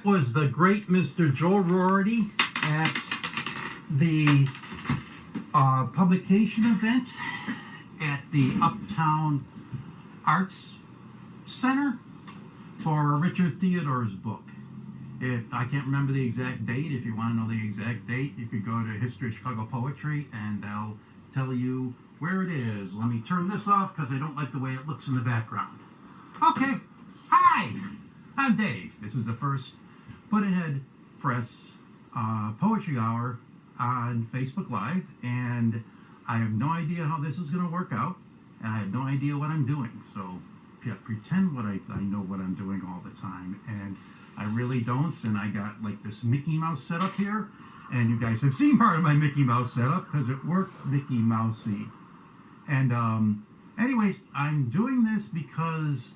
was the great Mr. Joe Rorty at the publication event at the Uptown Arts Center for Richard Theodore's book. If I can't remember the exact date, if you want to know the exact date, you could go to History of Chicago Poetry and they'll tell you where it is. Let me turn this off because I don't like the way it looks in the background. Okay, hi, I'm Dave. This is the first Puddin'head Press Poetry Hour on Facebook Live, and I have no idea how this is going to work out, and I have no idea what I'm doing, so yeah, pretend I know what I'm doing all the time, and I really don't. And I got like this Mickey Mouse setup here, and you guys have seen part of my Mickey Mouse setup because it worked Mickey Mousey. And anyways, I'm doing this because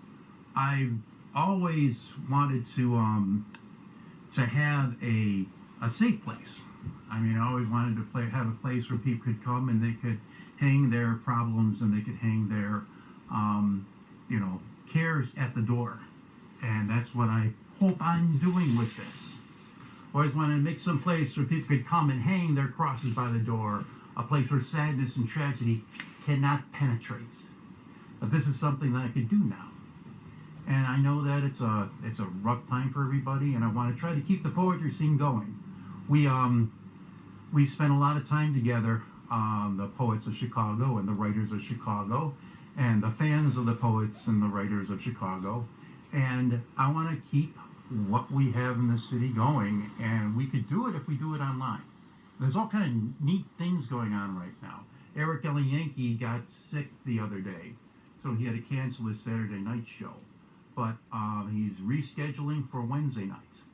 I've always wanted to have a safe place. I mean, I always wanted to have a place where people could come and they could hang their problems and they could hang their cares at the door. And that's what I hope I'm doing with this. Always wanted to make some place where people could come and hang their crosses by the door, a place where sadness and tragedy cannot penetrate. But this is something that I could do now. And I know that it's a rough time for everybody, and I want to try to keep the poetry scene going. We spent a lot of time together, the poets of Chicago and the writers of Chicago, and the fans of the poets and the writers of Chicago. And I want to keep what we have in the city going, and we could do it if we do it online. There's all kind of neat things going on right now. Eric Yankee got sick the other day, so he had to cancel his Saturday night show. But he's rescheduling for Wednesday nights.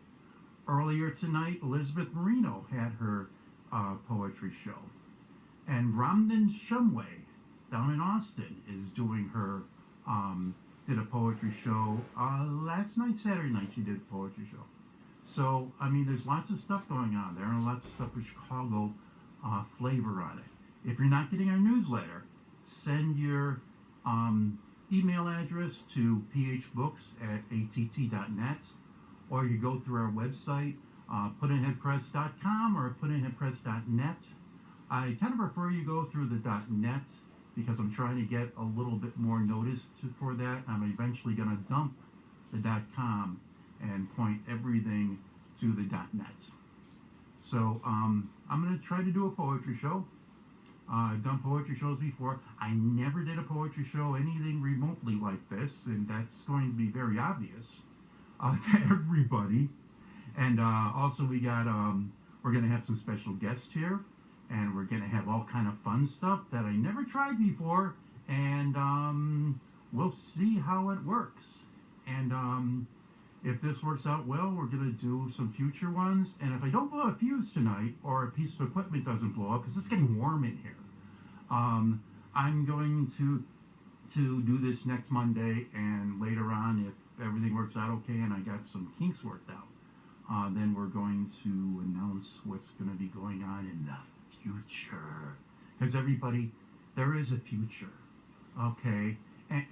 Earlier tonight, Elizabeth Marino had her poetry show. And Ramdan Shumway down in Austin is doing her, did a poetry show. Last night, Saturday night, she did a poetry show. So, I mean, there's lots of stuff going on there and lots of stuff with Chicago flavor on it. If you're not getting our newsletter, send your email address to phbooks@att.net, or you go through our website, puddin'headpress.com or puddin'headpress.net. I kind of prefer you go through the .net because I'm trying to get a little bit more notice for that. I'm eventually going to dump the .com and point everything to the .net. So I'm going to try to do a poetry show. I've done poetry shows before. I never did a poetry show anything remotely like this, and that's going to be very obvious to everybody. And also we got, we're going to have some special guests here, and we're going to have all kind of fun stuff that I never tried before, and we'll see how it works. And if this works out well, we're going to do some future ones. And if I don't blow a fuse tonight, or a piece of equipment doesn't blow up, because it's getting warm in here, I'm going to do this next Monday, and later on, if everything works out okay and I got some kinks worked out, then we're going to announce what's going to be going on in the future. Because everybody, there is a future, okay?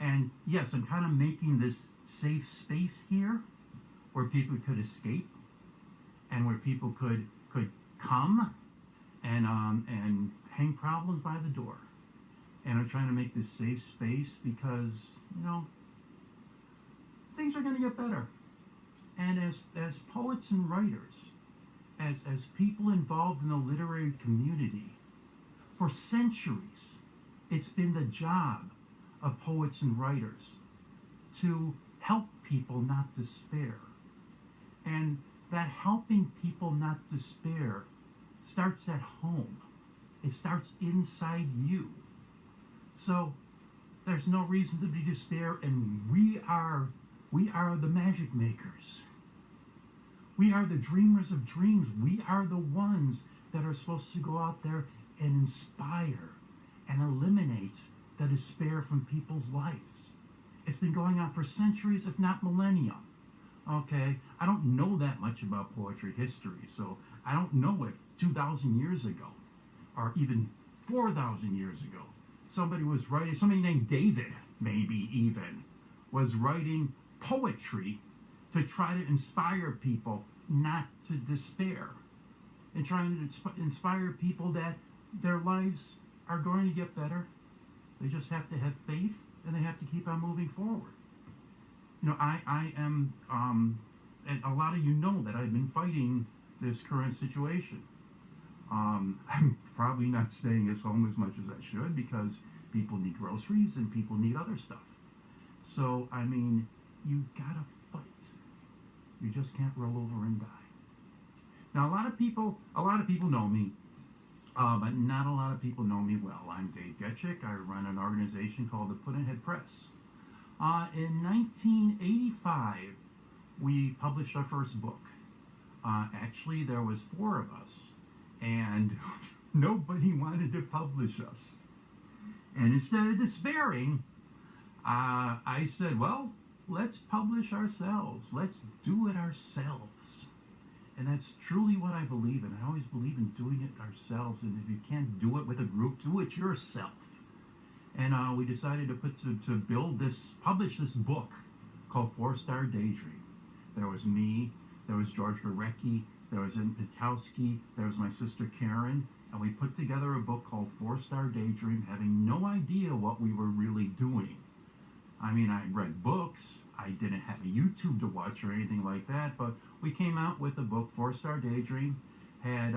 And yes, I'm kind of making this safe space here where people could escape and where people could come and hang problems by the door. And I'm trying to make this safe space because, things are going to get better. And as poets and writers, as people involved in the literary community, for centuries, it's been the job of poets and writers to help people not despair. And that helping people not despair starts at home. It starts inside you. So there's no reason to be despair, and we are the magic makers. We are the dreamers of dreams. We are the ones that are supposed to go out there and inspire and eliminate the despair from people's lives. It's been going on for centuries, if not millennia. Okay, I don't know that much about poetry history, so I don't know if 2,000 years ago, or even 4,000 years ago, somebody named David, maybe even, was writing poetry to try to inspire people not to despair, and trying to inspire people that their lives are going to get better. They just have to have faith, and they have to keep on moving forward. I am, and a lot of you know that I've been fighting this current situation. I'm probably not staying at home as much as I should because people need groceries and people need other stuff. So, I mean, you gotta fight. You just can't roll over and die. Now, a lot of people know me, but not a lot of people know me well. I'm Dave Getchick. I run an organization called the Puddin'head Press. In 1985, we published our first book. Actually, there was 4 of us, and nobody wanted to publish us. And instead of despairing, I said, well, let's publish ourselves. Let's do it ourselves. And that's truly what I believe in. I always believe in doing it ourselves. And if you can't do it with a group, do it yourself. And we decided to publish this book called 4-Star Daydream. There was me, there was George Gorecki, there was Ed Pitkowski, there was my sister Karen, and we put together a book called 4-Star Daydream, having no idea what we were really doing. I mean, I read books, I didn't have a YouTube to watch or anything like that, but we came out with the book 4-Star Daydream, had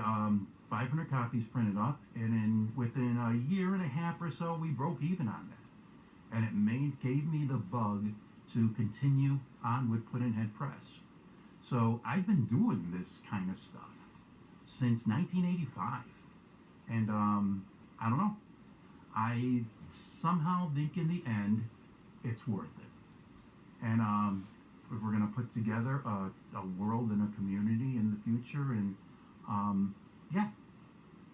500 copies printed up, and within a year and a half or so, we broke even on that. And it gave me the bug to continue on with Puddin'head Press. So I've been doing this kind of stuff since 1985. And I don't know. I somehow think in the end, it's worth it. And if we're going to put together a world and a community in the future, and yeah,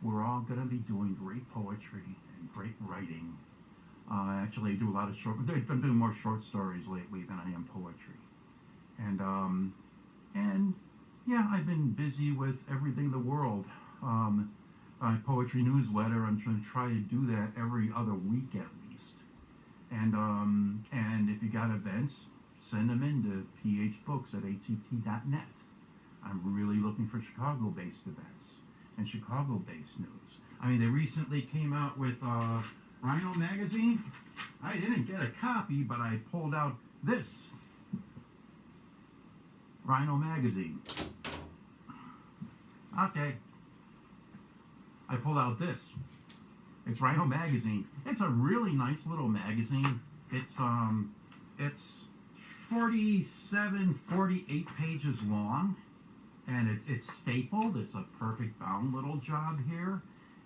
we're all going to be doing great poetry and great writing. Actually, I do a lot of I've been doing more short stories lately than I am poetry. And yeah, I've been busy with everything in the world. Poetry newsletter, I'm trying to do that every other week at least. And if you got events, send them in to phbooks@att.net. I'm really looking for Chicago-based events and Chicago-based news. I mean, they recently came out with Rhino magazine. I didn't get a copy, but I pulled out this Rhino magazine. Okay. I pulled out this. It's Rhino magazine. It's a really nice little magazine. It's 47, 48 pages long, and it's stapled. It's a perfect bound little job here.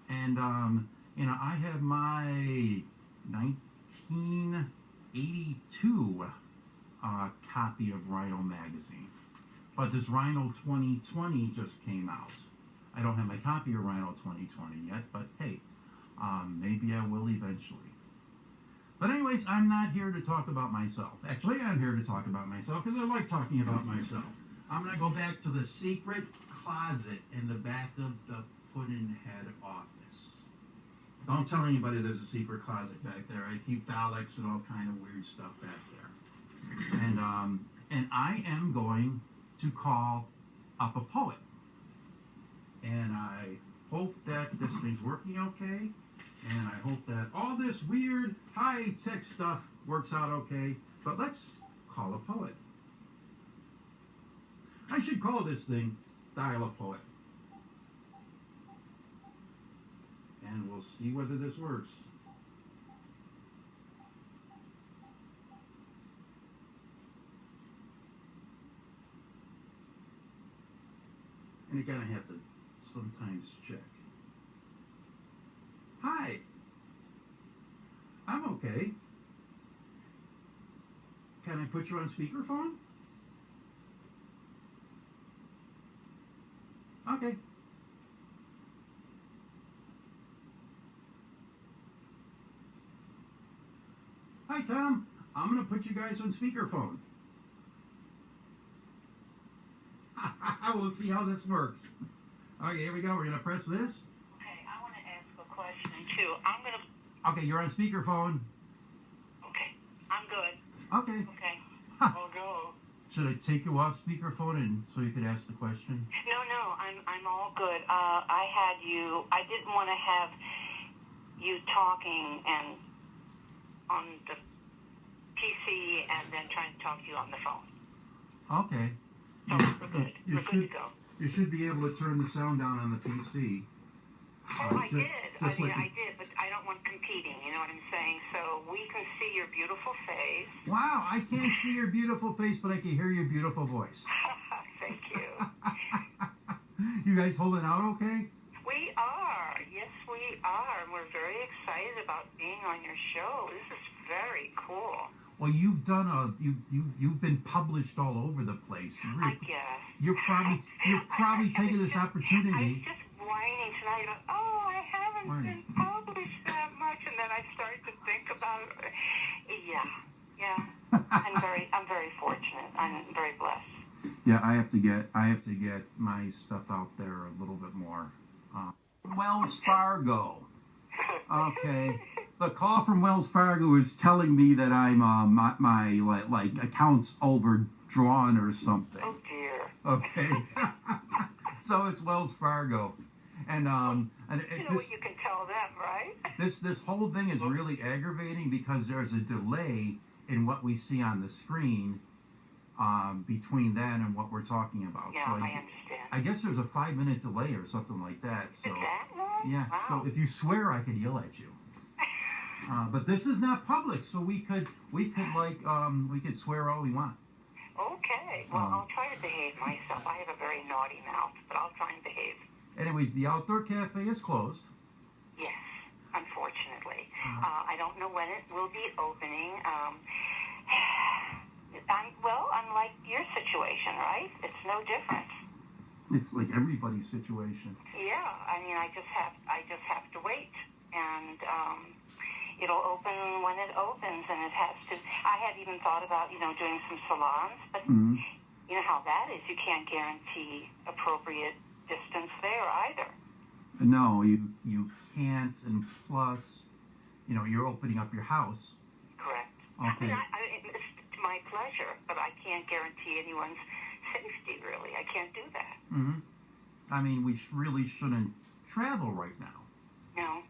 And I have my 1982 copy of Rhino magazine, but this Rhino 2020 just came out. I don't have my copy of Rhino 2020 yet, but hey, maybe I will eventually. But anyways, I'm not here to talk about myself. Actually, I'm here to talk about myself because I like talking about myself. I'm going to go back to the secret closet in the back of the Puddin'head office. Don't tell anybody there's a secret closet back there. I keep Daleks and all kind of weird stuff back there. And I am going to call up a poet. And I hope that this thing's working okay. And I hope that all this weird high-tech stuff works out okay. But let's call a poet. I should call this thing Dial a Poet. And we'll see whether this works. And again, I have to sometimes check. Hi. I'm okay. Can I put you on speakerphone? Okay. Hi, Tom. I'm going to put you guys on speakerphone. We'll see how this works. Okay, here we go. We're going to press this. Okay, I want to ask a question too. I'm going to... Okay, you're on speakerphone. Okay, I'm good. Okay. Okay, I'll go. Should I take you off speakerphone and so you could ask the question? No, I'm all good. I didn't want to have you talking and on the PC and then trying to talk to you on the phone. Okay. So we're good. We're good to go. You should be able to turn the sound down on the PC. Oh, I did. I did, but I don't want competing. You know what I'm saying? So we can see your beautiful face. Wow, I can't see your beautiful face, but I can hear your beautiful voice. Thank you. You guys holding out okay? We are. Yes, we are. And we're very excited about being on your show. This is very cool. Well, you've been published all over the place. I guess. You're probably taking this opportunity. I was just whining tonight about, I haven't been published that much, and then I started to think about it. Yeah. I'm very fortunate. I'm very blessed. Yeah, I have to get my stuff out there a little bit more. Wells Fargo. Okay. The call from Wells Fargo is telling me that I'm my account's overdrawn or something. Oh dear. Okay. So it's Wells Fargo, and what you can tell them, right? This whole thing is really aggravating because there's a delay in what we see on the screen between that and what we're talking about. Yeah, so I understand. I guess there's a 5-minute delay or something like that. So is that long? yeah. Wow. So if you swear, I could yell at you. But this is not public, so we could swear all we want. Okay. Well, I'll try to behave myself. I have a very naughty mouth, but I'll try and behave. Anyways, the outdoor cafe is closed. Yes, unfortunately. I don't know when it will be opening. Unlike your situation, right? It's no different. It's like everybody's situation. Yeah, I mean, I just have to wait, and it'll open when it opens, and it has to. I had even thought about doing some salons, but you know how that is. You can't guarantee appropriate distance there either. No, you can't, and plus, you're opening up your house. Correct. Okay. I mean, it's my pleasure, but I can't guarantee anyone's safety, really. I can't do that. Mm-hmm. I mean, we really shouldn't travel right now. No.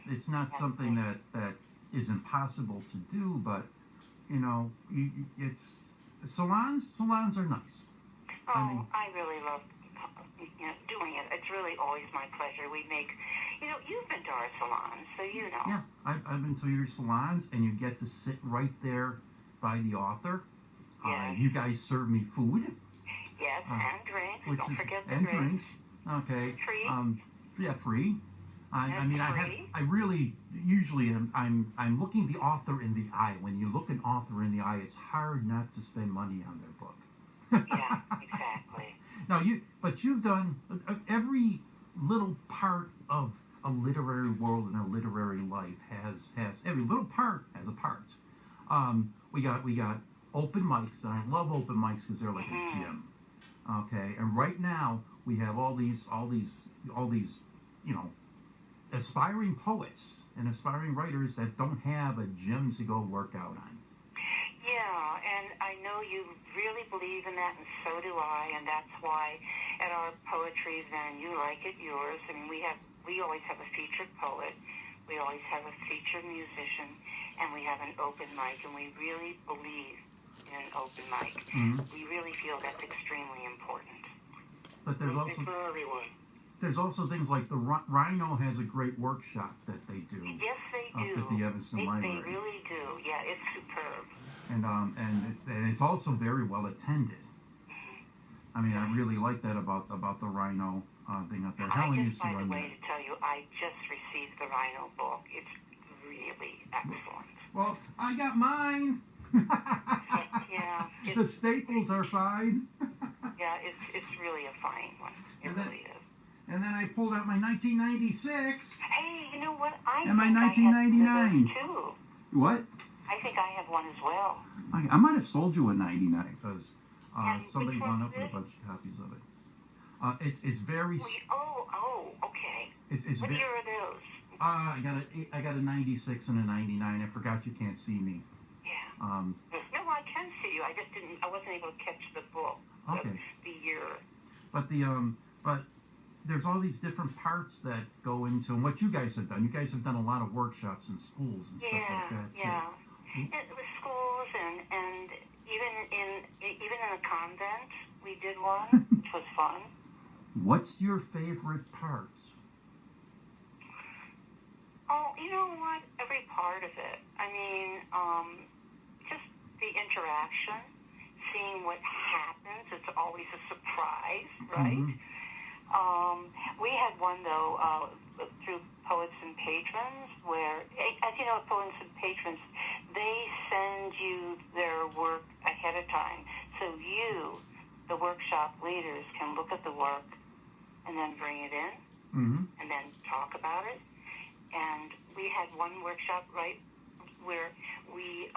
It's not something that is impossible to do, but, it's salons are nice. Oh, I really love doing it. It's really always my pleasure. We make, you've been to our salons, so you know. Yeah, I've been to your salons, and you get to sit right there by the author. Yes. You guys serve me food. Yes, and drinks. Don't forget the drinks. Okay. Free. Yeah, free. I mean, free. I really usually I'm looking the author in the eye. When you look an author in the eye, it's hard not to spend money on their book. Yeah, exactly. Now you've done every little part of a literary world and a literary life has every little part has a part. We got open mics, and I love open mics because they're like a gym. Okay, and right now we have all these aspiring poets and aspiring writers that don't have a gym to go work out on. Yeah, and I know you really believe in that, and so do I, and that's why at our poetry event, you like it yours. I mean, we always have a featured poet, we always have a featured musician, and we have an open mic, and we really believe in an open mic. Mm-hmm. We really feel that's extremely important. But there's also for everyone. There's also things like the Rhino has a great workshop that they do. Yes, they do. Up at the Evanston Library. They really do. Yeah, it's superb. And it's also very well attended. I mean, I really like that about the Rhino thing up there. Helen used to run that. By the way, to tell you, I just received the Rhino book. It's really excellent. Well, I got mine. Yeah. The staples are fine. Yeah, it's really a fine one. It really is. And then I pulled out my 1996. Hey, you know what? And my 1999. Too. What? I think I have one as well. I might have sold you a 99 because somebody which wound one up with a bunch of copies of it. It's very. Okay. It's what very. Year are those? I got a 96 and a 99. I forgot you can't see me. Yeah. No, I can see you. I I wasn't able to catch the book, Okay. the year. But but there's all these different parts that go into, and what you guys have done. You guys have done a lot of workshops in schools and stuff like that too. It was schools and even in a convent we did one, which was fun. What's your favorite part? Oh, you know what? Every part of it. I mean, just the interaction, seeing what happens. It's always a surprise, right? We had one, though, through Poets and Patrons, where, as you know, Poets and Patrons, they send you their work ahead of time. So you, the workshop leaders, can look at the work and then bring it in and then talk about it. And we had one workshop, right, where we,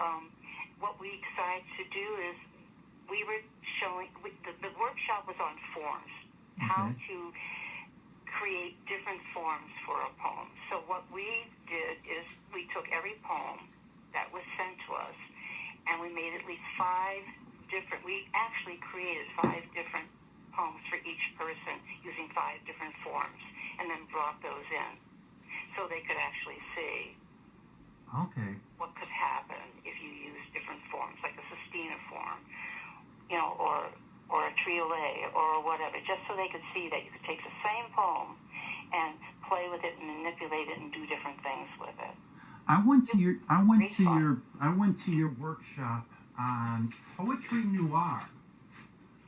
what we decided to do is we were showing, the workshop was on forms, how to create different forms for a poem. So what we did is we took every poem that was sent to us and we made at least we actually created 5 different poems for each person using 5 different forms and then brought those in so they could actually see what could happen if you use different forms, like a sestina form, you know, or a triolet or whatever, just so they could see that you could take the same poem and play with it and manipulate it and do different things with it. I went to your workshop on poetry noir.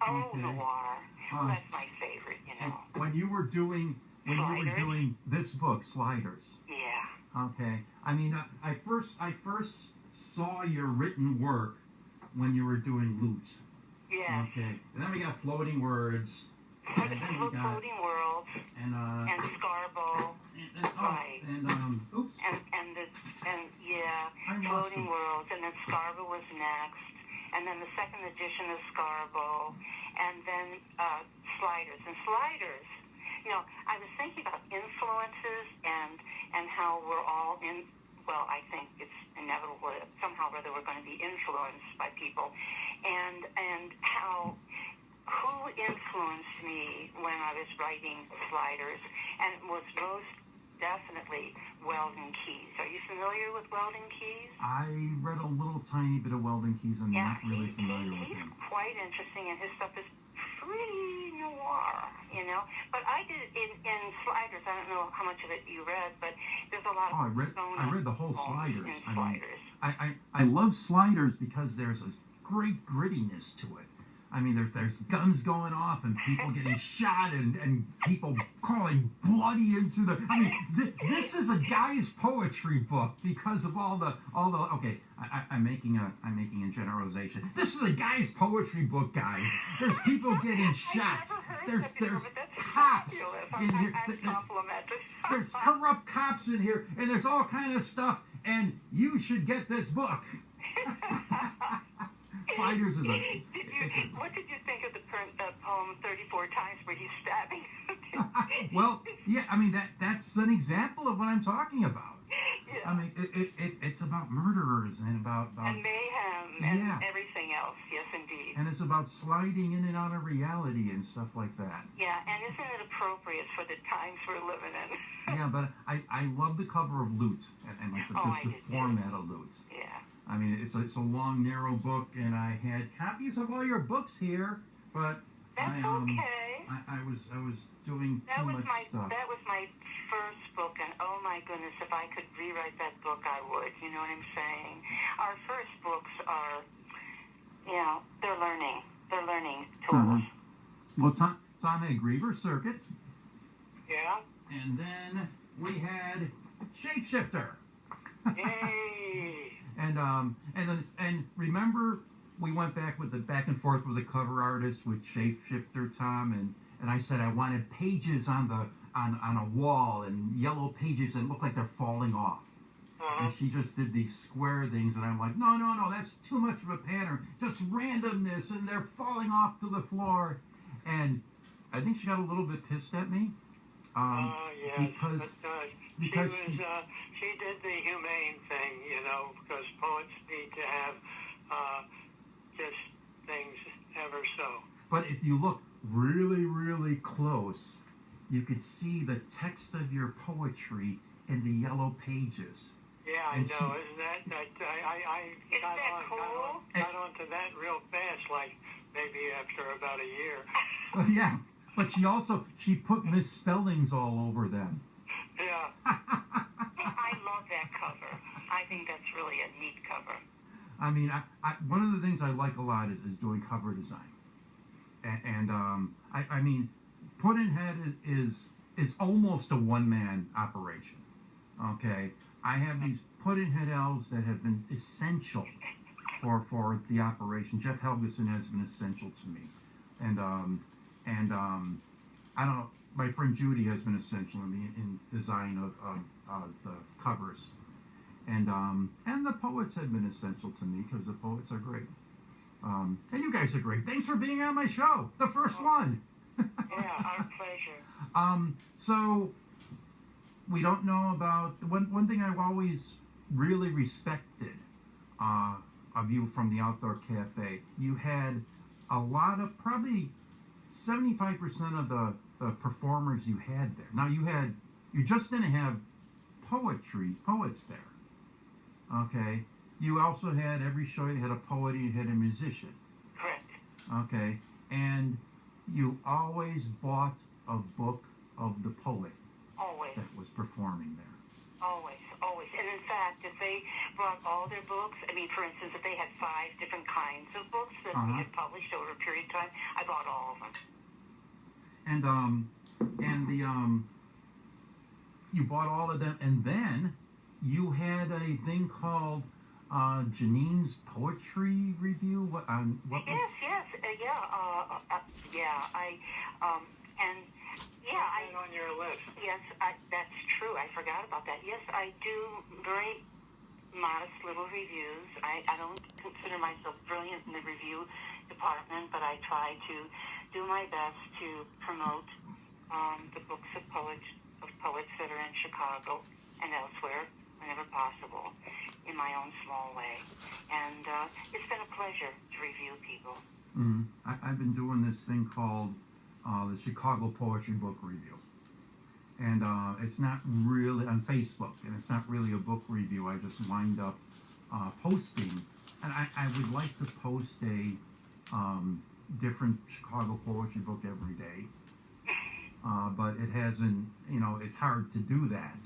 Oh, noir. Well, that's my favorite, you know. When you were doing this book, Sliders. Yeah. Okay. I mean, I first saw your written work when you were doing Lute. Yeah. Okay. And then we got Floating Words. And then we got Floating Worlds. And Scarbo. Right. Floating Worlds. And then Scarbo was next. And then the second edition of Scarbo. And then Sliders. And Sliders, you know, I was thinking about influences and how we're all in. Well, I think it's inevitable that somehow or other we're going to be influenced by people, and who influenced me when I was writing Sliders, and it was most definitely Weldon Keys. Are you familiar with Weldon Keys? I read a little tiny bit of Weldon Keys. I'm not really familiar with him. He's quite interesting, and his stuff is pretty noir, you know. But I did it in Sliders. I don't know how much of it you read, but there's a lot of I read the whole Sliders. Sliders. I love Sliders because there's a great grittiness to it. I mean, there's guns going off and people getting shot and people calling bloody into the. I mean, this is a guy's poetry book because of all the. Okay, I'm making a generalization. This is a guy's poetry book, guys. There's people getting shot. There's cops in here. There's corrupt cops in here, and there's all kind of stuff. And you should get this book. Sliders is what did you think of the poem 34 Times where he's stabbing? Well, yeah, I mean, that's an example of what I'm talking about. Yeah. I mean, it's about murderers and about and mayhem and everything else. Yes, indeed. And it's about sliding in and out of reality and stuff like that. Yeah, and isn't it appropriate for the times we're living in? Yeah, but I love the cover of Lute and like the format of Lute. Yeah. I mean, it's a long, narrow book, and I had copies of all your books here, but that's okay. I was doing too much stuff. That was my first book, and oh my goodness, if I could rewrite that book, I would. You know what I'm saying? Our first books are, you know, they're learning tools. Well, Tom had Griever Circuits. Yeah. And then we had Shapeshifter. Yay! And remember, we went back and forth with the cover artist with Shapeshifter, Tom, and I said I wanted pages on a wall and yellow pages that look like they're falling off. And she just did these square things, and I'm like, no, that's too much of a pattern. Just randomness, and they're falling off to the floor. And I think she got a little bit pissed at me. Yes, because she did the humane thing, you know, because poets need to have just But if you look really, really close, you could see the text of your poetry in the yellow pages. Yeah, I know. Isn't that I got onto that real fast, like maybe after about a year. Yeah, but she put misspellings all over them. Yeah. I love that cover. I think that's really a neat cover. I mean, one of the things I like a lot is doing cover design, and I mean, Puddin'head is almost a one-man operation. Okay, I have these Puddin'head elves that have been essential for the operation. Jeff Helgeson has been essential to me, and I don't know. My friend Judy has been essential in design of the covers, and the poets have been essential to me because the poets are great. And you guys are great. Thanks for being on my show, the first one. Yeah, our pleasure. So we don't know about one thing I've always really respected of you from the Outdoor Cafe. You had a lot of, probably 75% of the performers you had there. Now you just didn't have poets there. Okay. You also had, every show you had a poet, you had a musician. Correct. Okay. And you always bought a book of the poet. Always. That was performing there. Always, always. And in fact, if they brought all their books, I mean, for instance, if they had 5 different kinds of books that we had published over a period of time, I bought all of them. And you bought all of them, and then you had a thing called Janine's Poetry Review. What Yes, was? I on your list. Yes, that's true. I forgot about that. Yes, I do very modest little reviews. I don't consider myself brilliant in the review department, but I try to do my best to promote the books of poets that are in Chicago and elsewhere whenever possible in my own small way. And it's been a pleasure to review people. Mm-hmm. I've been doing this thing called the Chicago Poetry Book Review. And it's not really on Facebook, and it's not really a book review. I just wind up posting, and I would like to post a different Chicago poetry book every day, but it hasn't, it's hard to do that.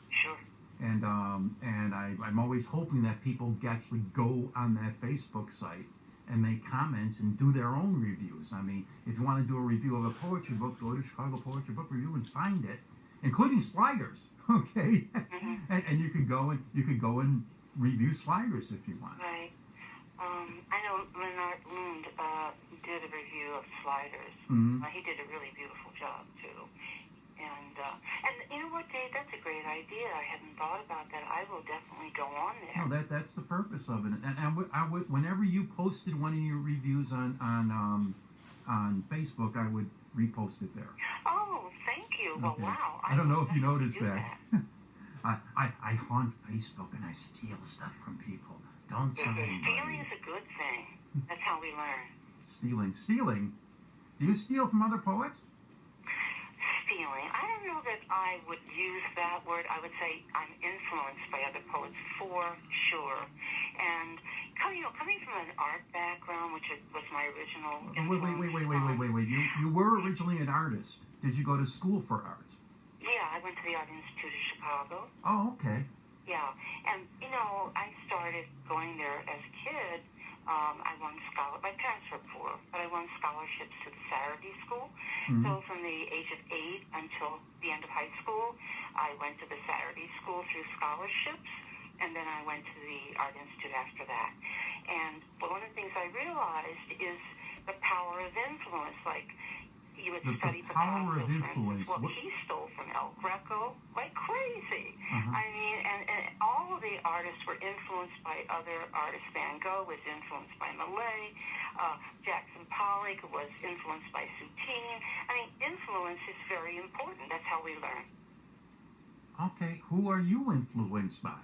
Sure. And I'm always hoping that people actually go on that Facebook site and make comments and do their own reviews. I mean, if you want to do a review of a poetry book, go to Chicago Poetry Book Review and find it, including Sliders. Okay, and you could go and review Sliders if you want. Right. I know Leonard Lund did a review of Sliders. Mm-hmm. He did a really beautiful job too. And you know what, Dave? That's a great idea. I hadn't thought about that. I will definitely go on there. No, that's the purpose of it. And I would, whenever you posted one of your reviews on Facebook, I would repost it there. Oh, thank you. Well, okay. wow. I don't know if you noticed that. I haunt Facebook and I steal stuff from people. Don't tell anybody. Stealing is a good thing. That's how we learn. Stealing? Do you steal from other poets? Stealing. I don't know that I would use that word. I would say I'm influenced by other poets for sure. And coming from an art background, which was my original influence. Wait. You were originally an artist. Did you go to school for art? Yeah, I went to the Art Institute of Chicago. Oh, okay. Yeah, and I started going there as a kid. I won my parents were poor, but I won scholarships to the Saturday School. Mm-hmm. So from the age of 8 until the end of high school, I went to the Saturday School through scholarships, and then I went to the Art Institute after that. And one of the things I realized is the power of influence. Like, you would study the power of influence. Well, he stole from El Greco like crazy. Uh-huh. I mean, and all of the artists were influenced by other artists. Van Gogh was influenced by Malay. Jackson Pollock was influenced by Soutine. I mean, influence is very important. That's how we learn. Okay, who are you influenced by?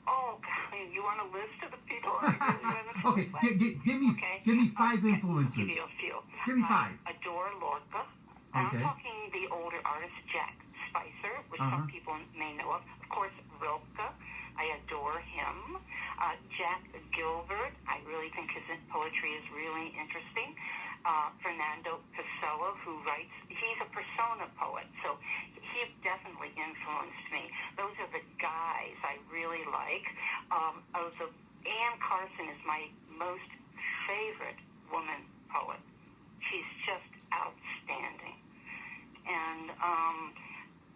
Oh, God, you want a list of the people I really influenced okay, by? give me 5 influences. I'll give you a few. Give me I 5. adore Lorca. And Okay. I'm talking the older artist Jack Spicer, which some people may know of. Of course, Rilke. I adore him. Jack Gilbert. I really think his poetry is really interesting. Fernando Pessoa, who writes, he's a persona poet, so he definitely influenced me. Those are the guys I really like. Anne Carson is my most favorite woman poet. She's just outstanding. And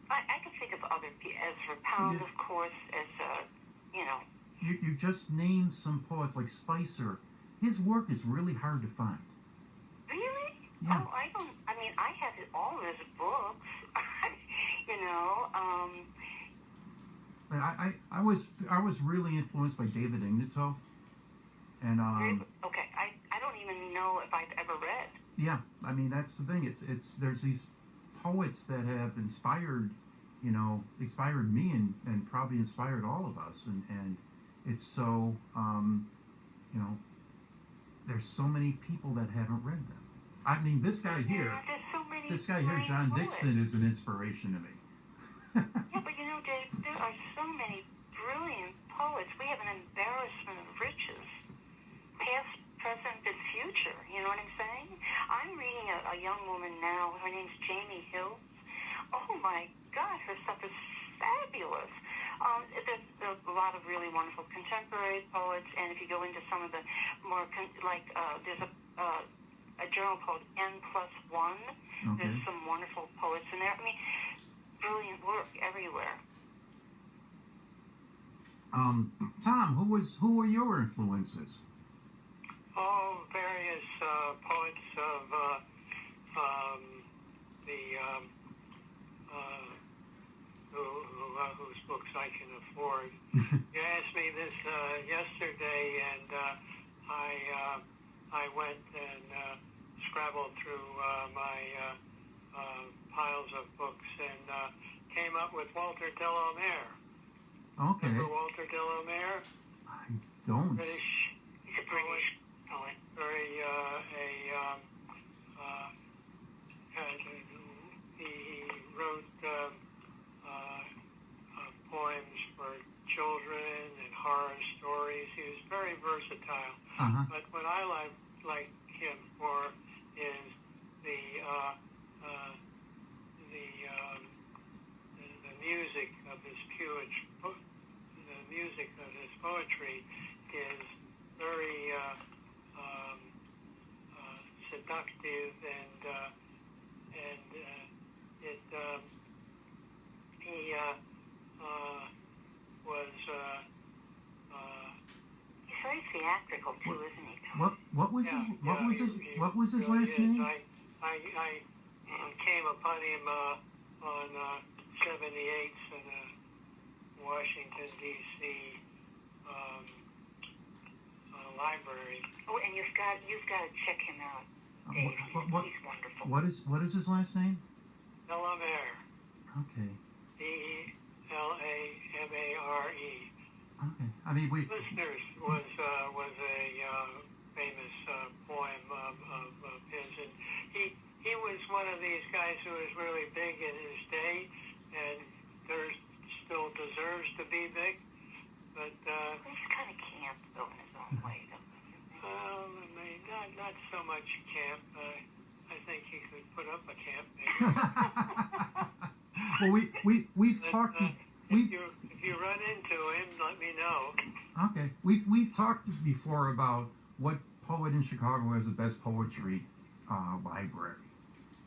I can think of other people, Ezra Pound, of course, as, you know. You just named some poets like Spicer. His work is really hard to find. Really? Yeah. Oh, I have all of his books. You know, I was really influenced by David Ignato, and okay, I don't even know if I've ever read. yeah, I mean that's the thing. It's there's these poets that have inspired me and probably inspired all of us, and it's so there's so many people that haven't read them. I mean, this guy here, There's so many John poets. Dixon, is an inspiration to me. Yeah, but Dave, there are so many brilliant poets. We have an embarrassment of riches, past, present, and future. You know what I'm saying? I'm reading a young woman now. Her name's Jamie Hill. Oh my God, her stuff is fabulous. There's a lot of really wonderful contemporary poets, and if you go into some of the more, there's a journal called N+1. Okay. There's some wonderful poets in there. I mean, brilliant work everywhere. Tom, who were your influences? Oh, various poets of whose books I can afford. You asked me this yesterday, and I went and scrabbled through my piles of books and came up with Walter Delamere. Okay. Remember Walter Delamere? I don't. British. He's a British poet. Very he wrote poems for children and horror stories. He was very versatile. But what I like him for is the music of his poetry is very seductive, and he was He's very theatrical too, isn't he? What was his last name? I came upon him on 78th in Washington D.C. Library. Oh, and you've got to check him out, Dave. He's wonderful. What is his last name? Delamere. Okay. Delamare. Okay. I mean, Listeners was a famous poem of his, and he was one of these guys who was really big in his day, and still deserves to be big, but He's kind of camp, though, in his own way. I mean, not so much camp. I think he could put up a camp, maybe. Well, we've talked. If you run into him, let me know. Okay, we've talked before about what poet in Chicago has the best poetry library,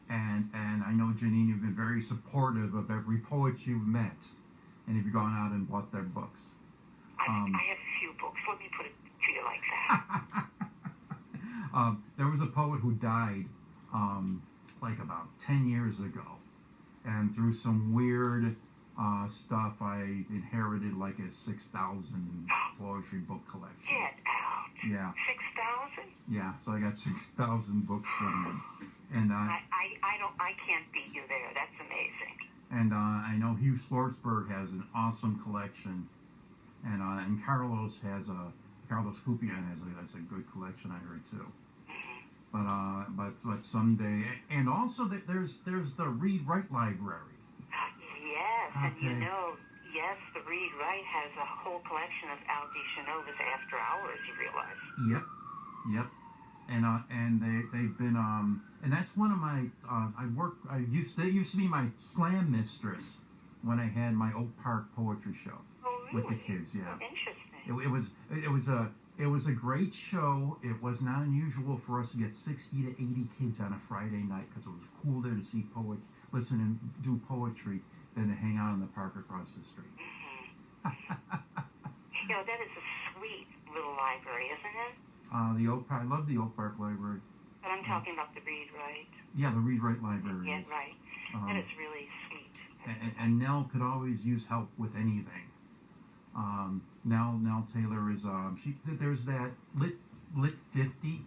and I know, Janine, you've been very supportive of every poet you've met, and have you gone out and bought their books? I have a few books. Let me put it to you like that. There was a poet who died like about 10 years ago, and through some weird stuff, I inherited like a 6,000 poetry book collection. Get out. Yeah. 6,000? Yeah, so I got 6,000 books from him. And I can't beat you there. That's amazing. And I know Hugh Schwartzberg has an awesome collection, and Carlos Cupian has a good collection, I heard too. but someday, and also there's the Read Write Library. Yes, and Okay. yes, the Read Write has a whole collection of Al Shinova's After Hours, you realize. Yep. And they've been and that's one of my they used to be my slam mistress when I had my Oak Park poetry show Oh, really? with the kids. Yeah, Interesting. it was a great show. It was not unusual for us to get 60 to 80 kids on a Friday night because it was cool there to see listen and do poetry than to hang out in the park across the street. That is a sweet little library, isn't it? I love the Oak Park Library. But I'm talking about the Read Write. Yeah, the Read Write Library. Yeah, is. right. That is really sweet. And Nell could always use help with anything. Nell Taylor is there's that lit 50,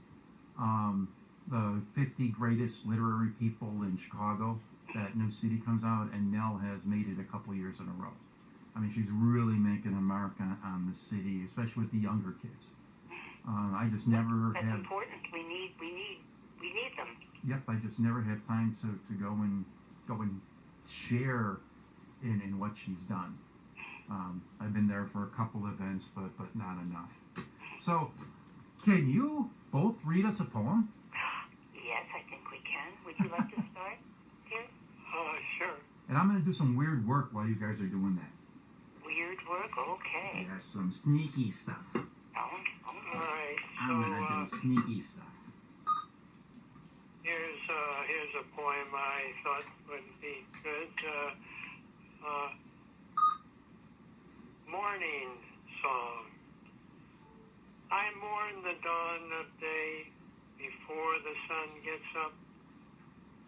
the 50 greatest literary people in Chicago. That new CD comes out, and Nell has made it a couple years in a row. I mean, she's really making a mark on the city, especially with the younger kids. I just never That's have. important. We need them. Yep, I just never have time to go and share in what she's done. I've been there for a couple events, but not enough. So, can you both read us a poem? Yes, I think we can. Would you like to start here? Sure. And I'm going to do some weird work while you guys are doing that. Weird work? Okay. Yeah, some sneaky stuff. All right. I'm going to do sneaky stuff. Here's a poem I thought would be good. Morning Song. I mourn the dawn of day before the sun gets up,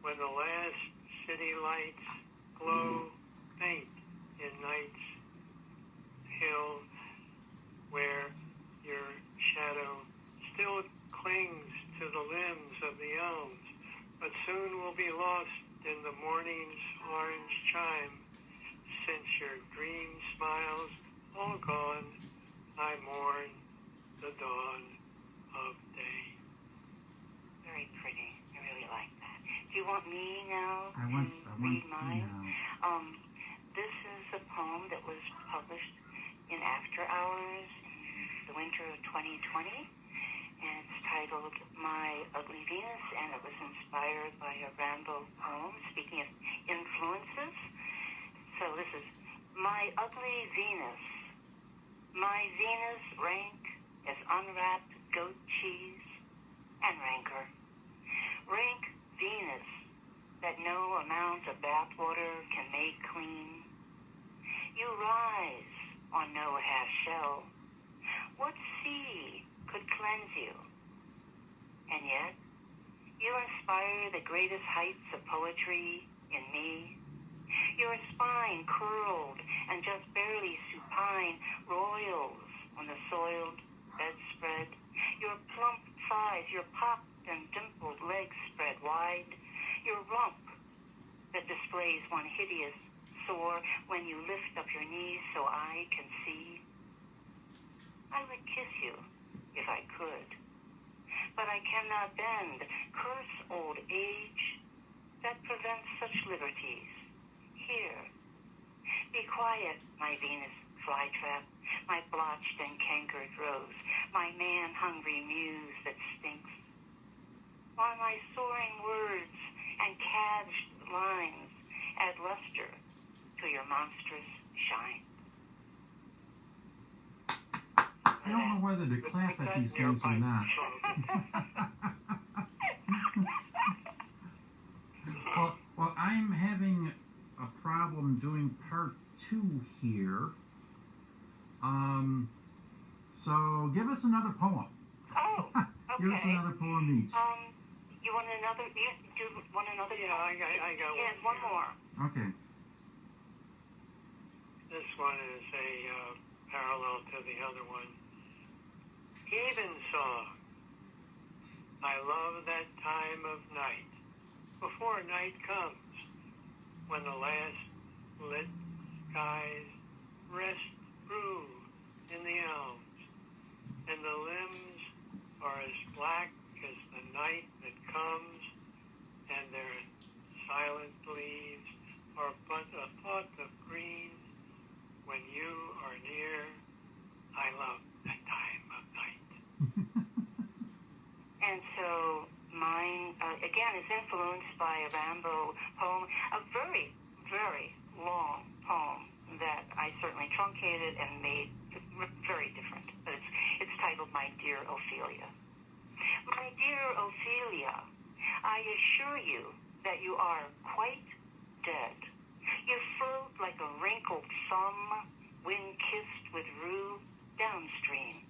when the last city lights glow faint in night's hill, where your shadow still clings to the limbs of the elms, but soon will be lost in the morning's orange chime. Since your dream smiles all gone, I mourn the dawn of day. Very pretty. I really like that. Do you want me now I to want read mine? now. This is a poem that was published in After Hours in the winter of 2020, and it's titled My Ugly Venus, and it was inspired by a Rambo poem. Speaking of influences, so this is My Ugly Venus. My Venus rank as unwrapped goat cheese and rancor. Rank Venus that no amount of bathwater can make clean. You rise on no half shell. What sea could cleanse you? And yet, you inspire the greatest heights of poetry in me. Your spine curled and just barely supine royals on the soiled bedspread. Your plump thighs, your pocked and dimpled legs spread wide. Your rump that displays one hideous sore when you lift up your knees so I can see. I would kiss you if I could, but I cannot bend. Curse old age that prevents such liberties. Here, be quiet, my Venus flytrap, my blotched and cankered rose, my man-hungry muse that stinks. While my soaring words and cadged lines add luster to your monstrous shine. I don't know whether to clap at these things or not. Well, I'm having a problem doing part 2 here. So give us another poem. Oh, okay. Give us another poem each. You want another? You do want another? Yeah, I got yes, one. one more. Okay. This one is a parallel to the other one. Evensong. I love that time of night, before night comes, when the last lit skies rest through in the elms, and the limbs are as black as the night that influenced by a Rambo poem, a very, very long poem that I certainly truncated and made very different. But it's titled My Dear Ophelia. My dear Ophelia, I assure you that you are quite dead. You float like a wrinkled thumb, wind-kissed with rue downstream.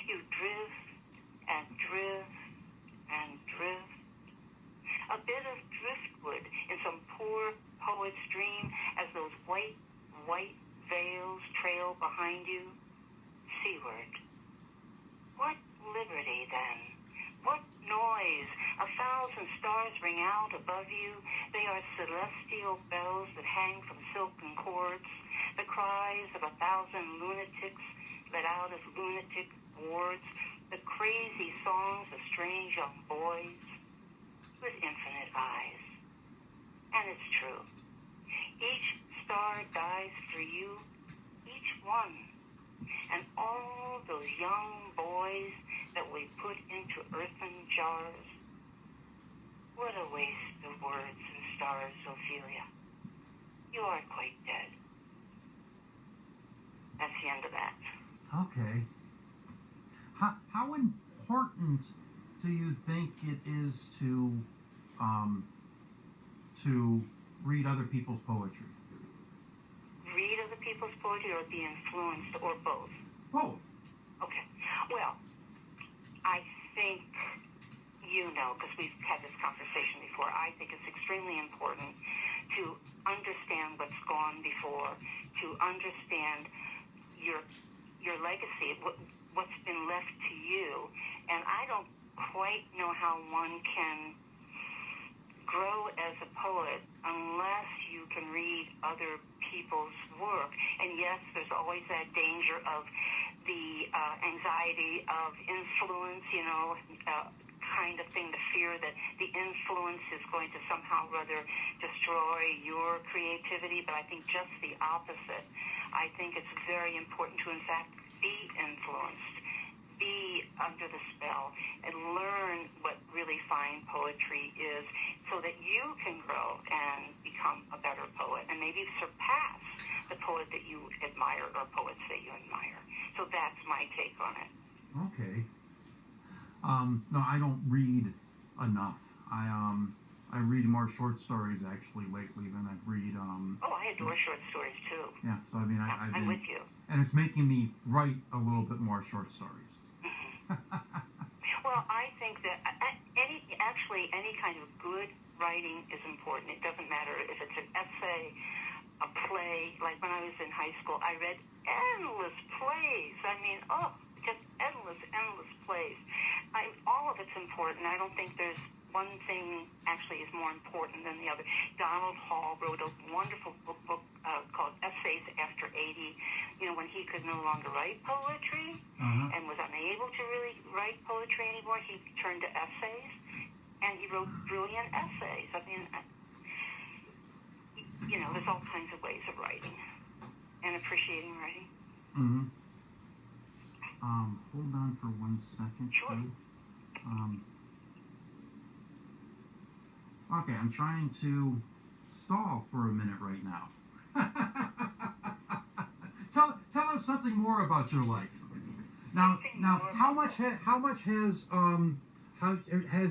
You drift and drift and drift. A bit of driftwood in some poor poet's dream as those white, white veils trail behind you seaward. What liberty, then? What noise? 1,000 stars ring out above you. They are celestial bells that hang from silken cords. The cries of 1,000 lunatics let out of lunatic wards. The crazy songs of strange young boys with infinite eyes. And it's true. Each star dies for you, each one. And all those young boys that we put into earthen jars. What a waste of words and stars, Ophelia. You are quite dead. That's the end of that. Okay. How important do you think it is to read other people's poetry? Read other people's poetry or be influenced, or both? Both. Okay. Well, I think you know, because we've had this conversation before, I think it's extremely important to understand what's gone before, to understand your legacy, what's been left to you. And I don't quite know how one can grow as a poet unless you can read other people's work. And yes, there's always that danger of the anxiety of influence, kind of thing, the fear that the influence is going to somehow rather destroy your creativity. But I think just the opposite. I think it's very important to, in fact, be influenced, be under the spell, and learn what really fine poetry is so that you can grow and become a better poet and maybe surpass the poet that you admire or poets that you admire. So that's my take on it. Okay. No, I don't read enough. I read more short stories actually lately than I read. Oh, I adore short stories too. Yeah, so I mean, I'm with you. And it's making me write a little bit more short stories. Well, I think that any kind of good writing is important. It doesn't matter if it's an essay, a play. Like when I was in high school, I read endless plays. I mean, just endless plays. All of it's important. I don't think there's one thing actually is more important than the other. Donald Hall wrote a wonderful book called Essays After 80, when he could no longer write poetry and was unable to really write poetry anymore. He turned to essays, and he wrote brilliant essays. I mean, there's all kinds of ways of writing and appreciating writing. Mm-hmm. Hold on for 1 second. Sure. Okay, I'm trying to stall for a minute right now. Tell us something more about your life. Now, how much has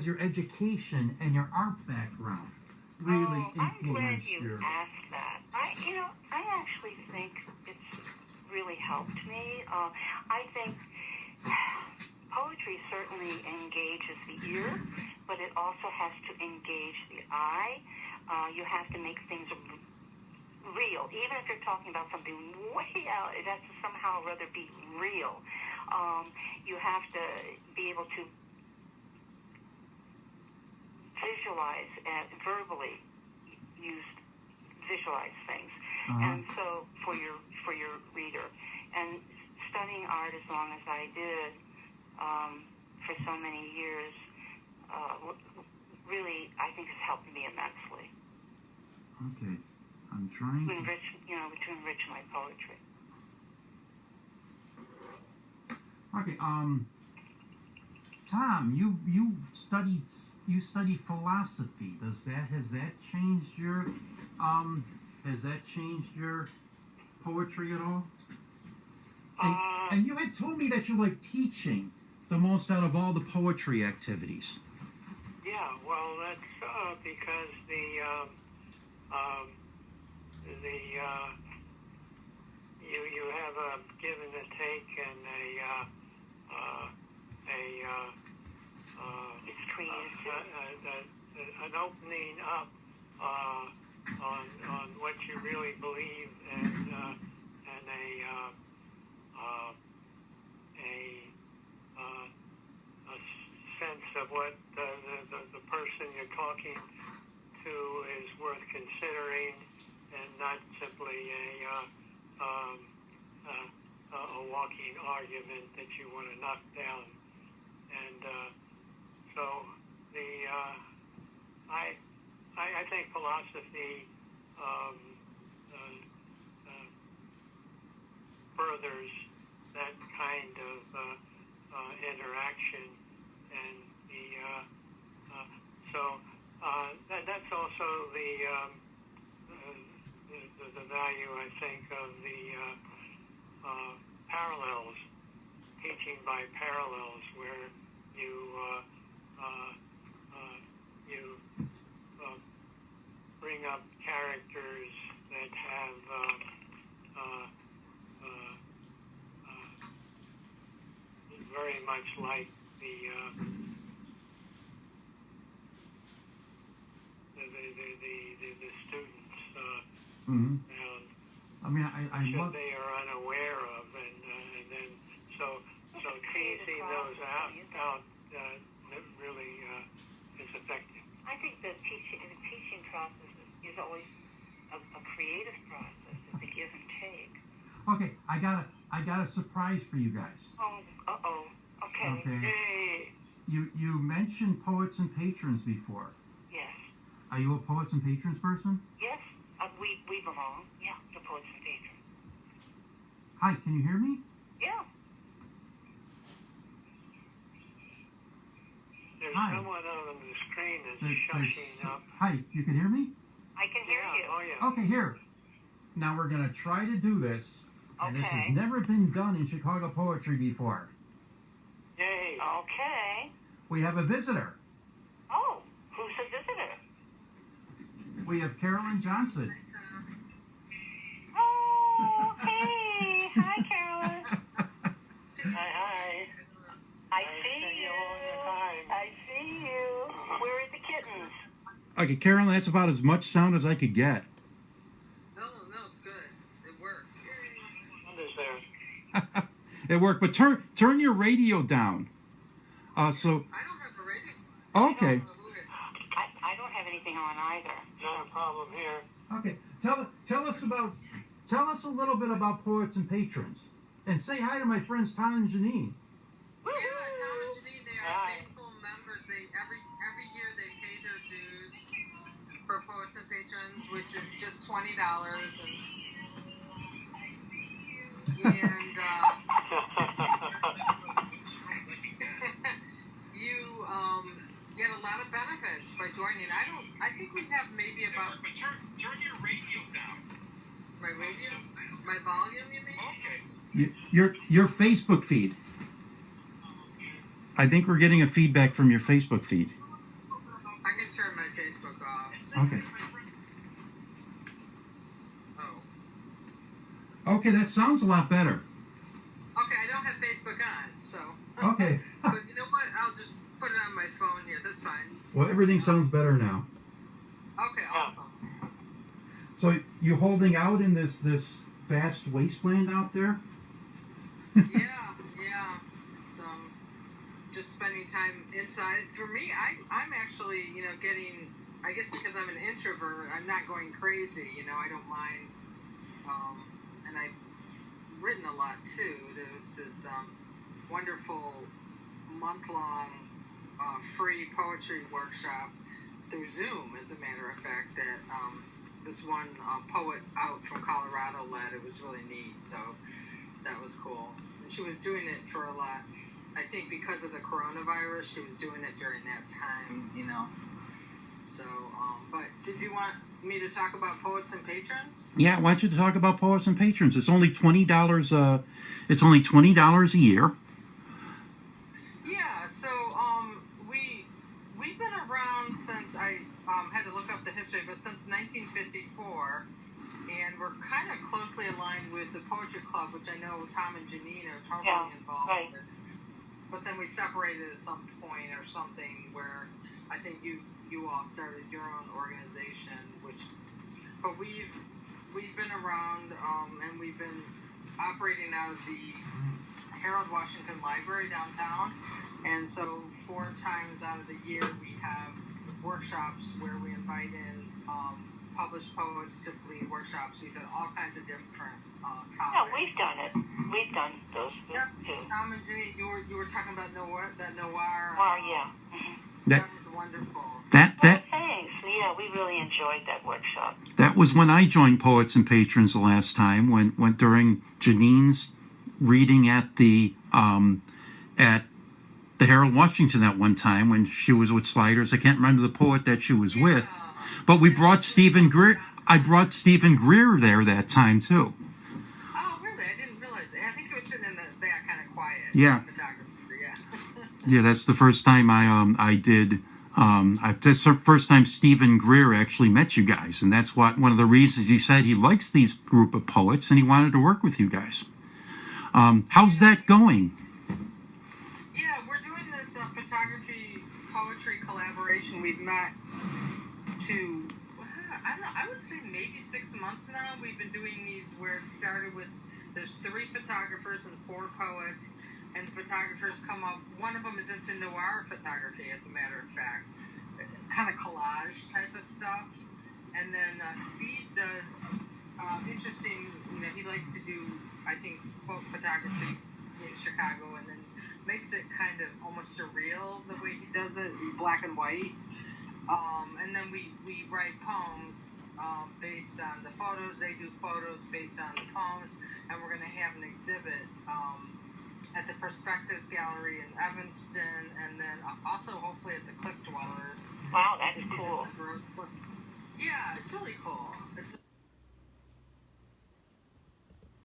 your education and your art background really influenced I'm glad you your? asked that. I actually think it's really helped me. I think poetry certainly engages the ear, but it also has to engage the eye. You have to make things real. Even if you're talking about something way out, it has to somehow rather be real. You have to be able to visualize and verbally visualize things. And so for your reader, and studying art as long as I did for so many years, really, I think has helped me immensely. Okay, I'm trying to enrich my poetry. Okay, Tom, you studied philosophy. Has that changed your poetry at all? And, Uh, and you had told me that you like teaching the most out of all the poetry activities. yeah, well, that's because um, you have a give and a take and It's creative. an opening up on what you really believe and a sense of what the person you're talking to is worth considering, and not simply a walking argument that you want to knock down. And so the I think philosophy um, furthers that kind of interaction, and that's also the value, I think, of the parallels, teaching by parallels, where you bring up characters that have very much like the students, Mm-hmm. and I mean, I that love. they are unaware of, and then so teasing those out really is effective. I think the teaching process is always a creative process. It's a give and take. Okay, I got a surprise for you guys. Oh. Okay. Okay. Yay! You mentioned poets and patrons before. Yes. Are you a poets and patrons person? Yes. We belong. Yeah. The poets and patrons. Hi, can you hear me? Yeah. There's Hi. someone on the screen that's There's- shushing up. Hi, you can hear me? I can hear you. Oh yeah. Okay, here. Now we're gonna try to do this, and this has Okay. never been done in Chicago poetry before. Yay! Okay. We have a visitor. Oh, who's the visitor? We have Carolyn Johnson. Oh, hey. Hi, Carolyn. Hi. I see you. all the time. I see you. Where are the kittens? Okay, Carolyn, that's about as much sound as I could get. No, it's good. It worked. What is there? It worked, but turn your radio down. So I don't have a radio. okay, I don't know who it is. I don't have anything on either. Not a problem here. okay. Tell us a little bit about poets and patrons, and say hi to my friends Tom and Janine. Yeah, Tom and Janine, they are Hi. faithful members. They every year they pay their dues for poets and patrons, which is just $20, and you get a lot of benefits by joining. I think we have maybe about. But turn your radio down. My radio, my volume, you mean? Okay. Your Facebook feed. I think we're getting a feedback from your Facebook feed. I can turn my Facebook off. Okay. Oh. Okay, that sounds a lot better. Okay, I don't have Facebook on, so. Okay. But you know what? I'll just put it on my phone here. That's fine. Well, everything sounds better now. Okay, awesome. So you holding out in this vast wasteland out there? Yeah. So, just spending time inside. For me, I'm actually, getting. I guess because I'm an introvert, I'm not going crazy. I don't mind. And I've written a lot too. There was this wonderful month-long free poetry workshop through Zoom, as a matter of fact, that this one poet out from Colorado led. It was really neat, so that was cool. And she was doing it for a lot I think because of the coronavirus, she was doing it during that time, you know. So, but did you want me to talk about poets and patrons? Yeah, I want you to talk about poets and patrons. It's only $20. It's only $20 a year. Yeah. So, we've been around since I had to look up the history, but since 1954. And we're kind of closely aligned with the Poetry Club, which I know Tom and Janine are totally involved with. But then we separated at some point or something where I think you all started your own organization, but we've been around and we've been operating out of the Harold Washington Library downtown. And so 4 times out of the year we have workshops where we invite in published poets, typically workshops. We've done all kinds of different topics. Yeah, we've done it. We've done those too. Tom and Jenny, you were talking about noir. Oh, yeah. That was wonderful. That thanks. Yeah, we really enjoyed that workshop. That was when I joined Poets and Patrons the last time. When during Janine's reading at the Harold Washington that one time when she was with Sliders. I can't remember the poet that she was with. But we brought Stephen Greer. I brought Stephen Greer there that time too. Oh, really? I didn't realize that. I think he was sitting in the back, kind of quiet. Yeah. Yeah, that's the first time I did. That's the first time Stephen Greer actually met you guys, and that's one of the reasons he said he likes these group of poets and he wanted to work with you guys. How's that going? Yeah, we're doing this photography poetry collaboration. We've met to, I don't know, I would say maybe 6 months now. We've been doing these where it started with, there's 3 photographers and 4 poets, and the photographers come up. One of them is into noir photography, as a matter of fact, kind of collage type of stuff. And then Steve does interesting, he likes to do, I think, folk photography in Chicago, and then makes it kind of almost surreal the way he does it, black and white. And then we write poems based on the photos. They do photos based on the poems, and we're going to have an exhibit at the Perspectives Gallery in Evanston, and then also hopefully at the Cliff Dwellers. Wow, that's cool. Yeah, it's really cool.